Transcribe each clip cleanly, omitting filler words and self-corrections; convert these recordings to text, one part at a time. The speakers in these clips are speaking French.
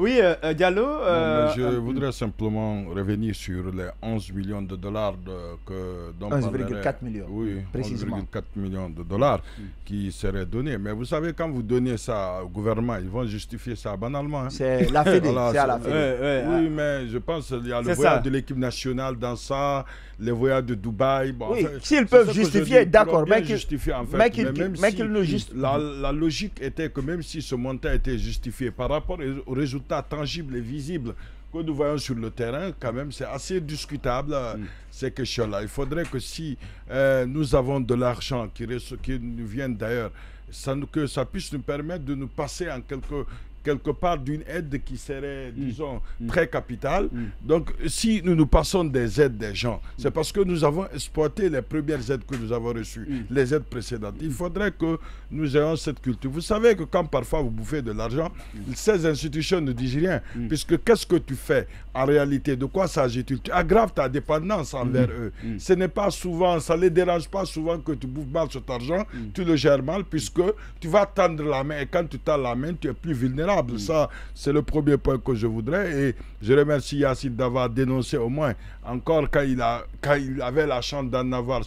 Oui, Diallo. Je voudrais simplement revenir sur les 11 millions de dollars dont 11,4 millions. Oui, précisément. 11,4 millions de dollars qui seraient donnés. Mais vous savez, quand vous donnez ça au gouvernement, ils vont justifier ça banalement. Hein. C'est la Fédé. Voilà, c'est à la Fédé. Oui, mais je pense qu'il y a le voyage de l'équipe nationale dans ça, les voyages de Dubaï. Bon, oui, enfin, s'ils peuvent justifier, d'accord, mais qu'ils nous justifient. La logique était que même si ce montant était justifié par rapport aux résultats tangibles et visibles que nous voyons sur le terrain, quand même, c'est assez discutable ces questions-là. Il faudrait que si nous avons de l'argent qui nous vient d'ailleurs, que ça puisse nous permettre de nous passer en quelque part d'une aide qui serait, disons, très capitale. Donc, si nous passons des aides des gens, c'est parce que nous avons exploité les premières aides que nous avons reçues, les aides précédentes. Il faudrait que nous ayons cette culture. Vous savez que quand parfois vous bouffez de l'argent, ces institutions ne disent rien, puisque qu'est-ce que tu fais en réalité? De quoi s'agit-il? Tu aggraves ta dépendance envers eux. Ce n'est pas souvent, ça ne les dérange pas souvent que tu bouffes mal cet argent, tu le gères mal, puisque tu vas tendre la main, et quand tu tends la main, tu es plus vulnérable. Ça, c'est le premier point que je voudrais. Et je remercie Yacine d'avoir dénoncé au moins, encore quand il avait la chance d'en avoir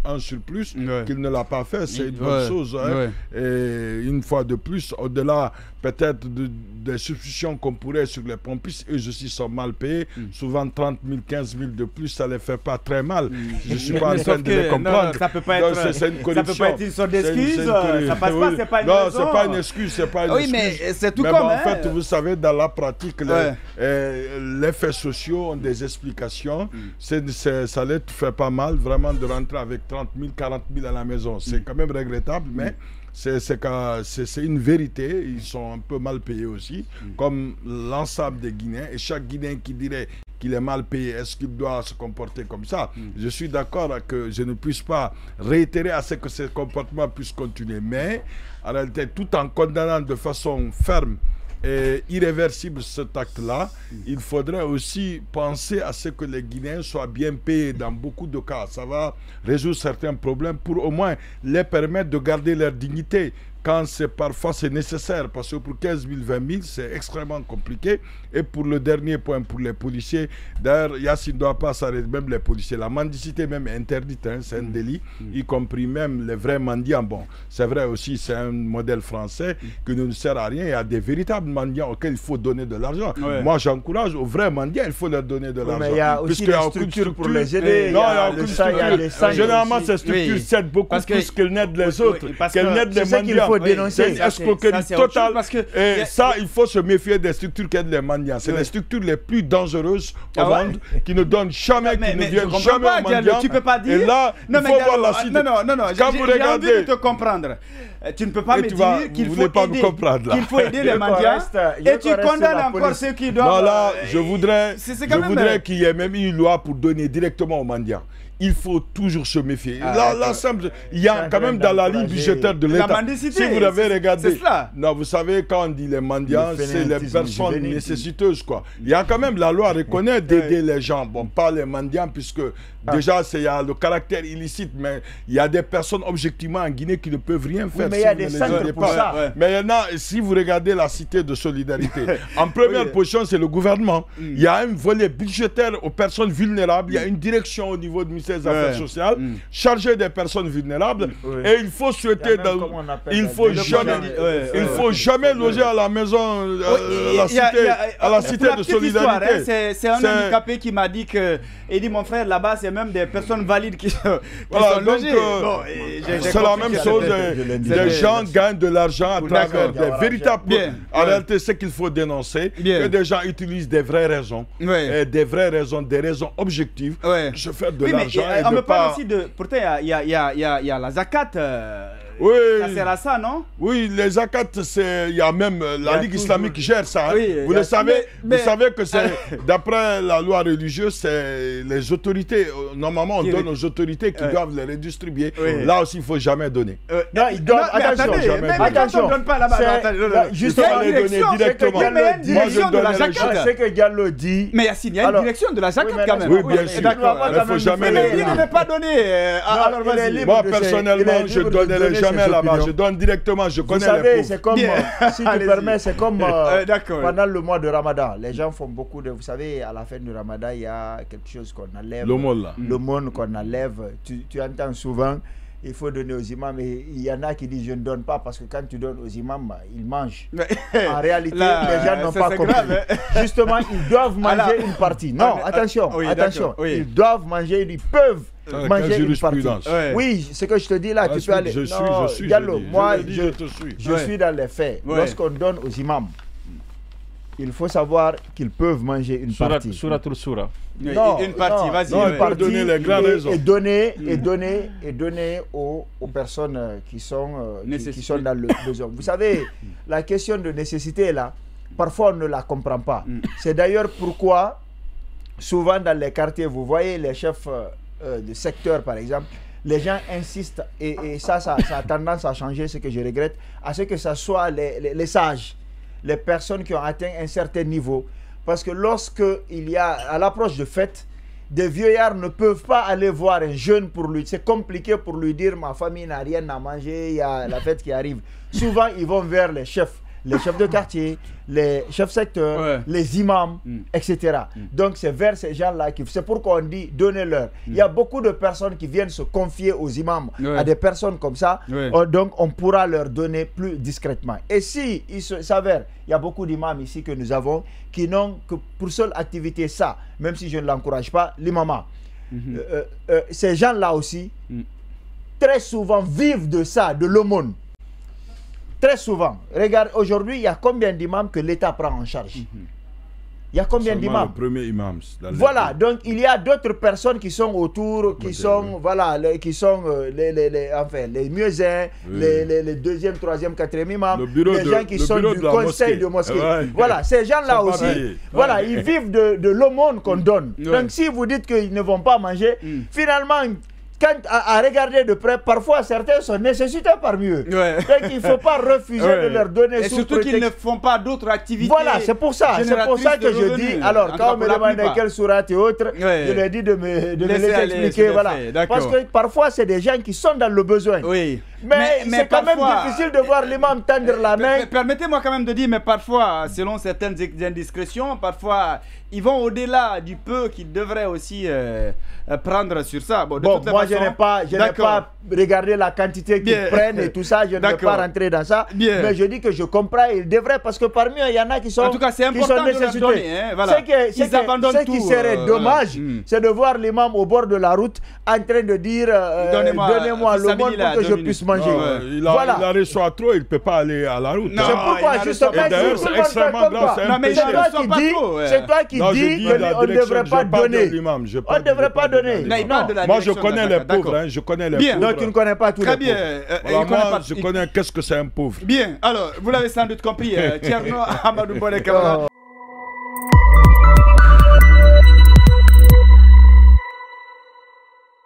un surplus, qu'il ne l'a pas fait. C'est une bonne chose. Hein. Et une fois de plus, au-delà peut-être des substitutions qu'on pourrait sur les pompistes, eux aussi sont mal payés. Souvent 30 000, 15 000 de plus, ça ne les fait pas très mal. Je ne suis pas en train de les comprendre. Ça ne peut pas être une sorte d'excuse. Ça passe pas, c'est pas une raison. Non, c'est pas une excuse, c'est pas une excuse. Mais c'est tout mais comme... en fait, vous savez, dans la pratique, les faits sociaux ont des explications. Ça ne les fait pas mal, vraiment, de rentrer avec 30 000, 40 000 à la maison. C'est quand même regrettable, mais... C'est une vérité, ils sont un peu mal payés aussi, comme l'ensemble des Guinéens. Et chaque Guinéen qui dirait qu'il est mal payé, est-ce qu'il doit se comporter comme ça? Je suis d'accord que je ne puisse pas réitérer à ce que ce comportement puisse continuer. Mais, en réalité, tout en condamnant de façon ferme et irréversible cet acte-là, il faudrait aussi penser à ce que les Guinéens soient bien payés dans beaucoup de cas. Ça va résoudre certains problèmes pour au moins les permettre de garder leur dignité quand parfois c'est nécessaire, parce que pour 15 000, 20 000, c'est extrêmement compliqué. Et pour le dernier point, pour les policiers, d'ailleurs, Yacine ne doit pas s'arrêter, même les policiers, la mendicité même est interdite, hein, c'est un délit, y compris même les vrais mendiants. Bon, c'est vrai aussi, c'est un modèle français qui ne nous sert à rien. Il y a des véritables mendiants auxquels il faut donner de l'argent. Moi, j'encourage aux vrais mendiants, il faut leur donner de l'argent. Mais il y a aussi des structures pour les aider. Non, il n'y a aucune structure. Généralement, ces structures s'aident beaucoup plus qu'elles n'aident les autres, qu'elles n'aident les mendiants. C'est une escroquerie totale. Et ça, il faut se méfier des structures qui aident les mendiants. C'est les structures les plus dangereuses au monde, qui ne donnent jamais, qui ne viennent jamais aux mendiants. Tu peux pas dire. Et là, il faut voir la cité. Non, quand vous regardez, j'ai envie de te comprendre. Tu ne peux pas me dire qu'il faut aider les mendiants et tu condamnes encore ceux qui doivent... Non, là, je voudrais qu'il y ait même une loi pour donner directement aux mendiants. Il faut toujours se méfier. Il y a quand même dans la ligne budgétaire de l'État. Si vous avez regardé, non, vous savez, quand on dit les mendiants, c'est les personnes nécessiteuses, quoi. Il y a quand même, la loi reconnaît d'aider les gens. Bon, pas les mendiants, puisque déjà, il y a le caractère illicite, mais il y a des personnes objectivement en Guinée qui ne peuvent rien faire. Mais il y a des centres pour ça. Mais il y en a, si vous regardez la cité de solidarité, en première position, c'est le gouvernement. Il y a un volet budgétaire aux personnes vulnérables. Il y a une direction au niveau du ministère des Affaires sociales chargée des personnes vulnérables. Et il faut souhaiter, il faut jamais loger à la maison, à la cité de solidarité. C'est un handicapé qui m'a dit que, il dit mon frère, là-bas, c'est même des personnes valides qui sont logées. C'est la même chose. Les gens gagnent de l'argent à travers des véritables... En réalité, c'est qu'il faut dénoncer, que des gens utilisent des vraies raisons, des vraies raisons, des raisons objectives, se faire de l'argent. On me parle aussi de... Pourtant, il y a la zakat. Oui. Ça sert à ça, non? Oui, les zakats, il y a même la Ligue islamique qui gère ça. Vous le savez, vous savez que c'est, d'après la loi religieuse, c'est les autorités. Normalement, on donne aux autorités qui doivent les redistribuer. Là aussi, il ne faut jamais donner. Non, ils donnent. Attention, on ne donne pas là-bas. Justement, les donner directement. Mais il y a une direction de la zakat. C'est que Diallo dit. Mais Yacine, il y a une direction de la zakat quand même. Oui, bien sûr. Il ne faut jamais les donner. Mais il ne veut pas donner. Moi, personnellement, je donnais les gens jamais là-bas, je donne directement, je connais les pauvres. Vous savez, c'est comme, si tu permets, c'est comme pendant le mois de Ramadan. Les gens font beaucoup de... Vous savez, à la fin du Ramadan, il y a quelque chose qu'on enlève. L'aumône, là. L'aumône qu'on enlève. Tu entends souvent, il faut donner aux imams. Et il y en a qui disent, je ne donne pas parce que quand tu donnes aux imams, ils mangent. En réalité, les gens n'ont pas compris. Grave, hein? Justement, ils doivent manger une partie. Non, attention, attention. Ils doivent manger, ils peuvent manger une partie. Oui, ce que je te dis là, tu peux aller. Je suis. Diallo, moi, je suis dans les faits. Lorsqu'on donne aux imams, il faut savoir qu'ils peuvent manger une partie. Suratul Sura. Non, une partie, vas-y. Une partie donner les grandes raisons. Et donner aux personnes qui sont dans le besoin. Vous savez, la question de nécessité là, parfois on ne la comprend pas. C'est d'ailleurs pourquoi, souvent dans les quartiers, vous voyez les chefs de secteur par exemple, les gens insistent, et ça a tendance à changer, ce que je regrette, à ce que ce soit les sages, les personnes qui ont atteint un certain niveau. Parce que lorsque il y a, à l'approche de fête, des vieillards ne peuvent pas aller voir un jeune pour lui. C'est compliqué pour lui dire, ma famille n'a rien à manger, il y a la fête qui arrive. Souvent, ils vont vers les chefs de quartier, les chefs secteurs, les imams, etc. Donc, c'est vers ces gens-là qu'il faut. C'est pourquoi on dit, donnez-leur. Il y a beaucoup de personnes qui viennent se confier aux imams, à des personnes comme ça. Donc, on pourra leur donner plus discrètement. Et si il s'avère, il y a beaucoup d'imams ici que nous avons qui n'ont que pour seule activité ça, même si je ne l'encourage pas, l'imama. Ces gens-là aussi, très souvent, vivent de ça, de l'aumône. Très souvent. Regarde, aujourd'hui, il y a combien d'imams que l'État prend en charge? Il y a combien d'imams? Le premier imam. Voilà, donc il y a d'autres personnes qui sont autour, qui sont, voilà, les muezzins, les deuxième, troisième, quatrième imams, les gens qui sont du conseil de mosquée. Voilà, ces gens-là aussi, voilà, ils vivent de l'aumône qu'on donne. Donc si vous dites qu'ils ne vont pas manger, finalement, quand à regarder de près, parfois certains sont nécessités parmi eux. Donc il ne faut pas refuser de leur donner. Et surtout qu'ils ne font pas d'autres activités. Voilà, c'est pour ça. C'est pour ça que je dis. Alors, quand on me demande quelle sourate et autres, je leur dis de me laisser expliquer. Voilà. Parce que parfois, c'est des gens qui sont dans le besoin. Mais c'est quand même difficile de voir l'imam tendre la main. Permettez-moi quand même de dire, mais parfois, selon certaines indiscrétions, parfois, ils vont au-delà du peu qu'ils devraient aussi prendre sur ça. Bon, moi, je n'ai pas regardé la quantité qu'ils prennent et tout ça. Je ne vais pas rentrer dans ça. Mais je dis que je comprends. Ils devraient, parce que parmi eux, il y en a qui sont en tout cas, c'est important de leur donner. Voilà. Ce qui serait dommage, c'est de voir l'imam au bord de la route en train de dire donnez-moi le monde pour que je puisse manger. Il a reçu trop, il ne peut pas aller à la route. C'est pourquoi, justement, c'est toi qui dis qu'on ne devrait pas donner. On ne devrait pas donner. Moi, je connais les pauvres. Je connais les pauvres. Non, tu ne connais pas tous les pauvres. Très bien. Moi, je connais qu'est-ce que c'est un pauvre. Bien. Alors, vous l'avez sans doute compris. Thierno Amadou Bone Camara.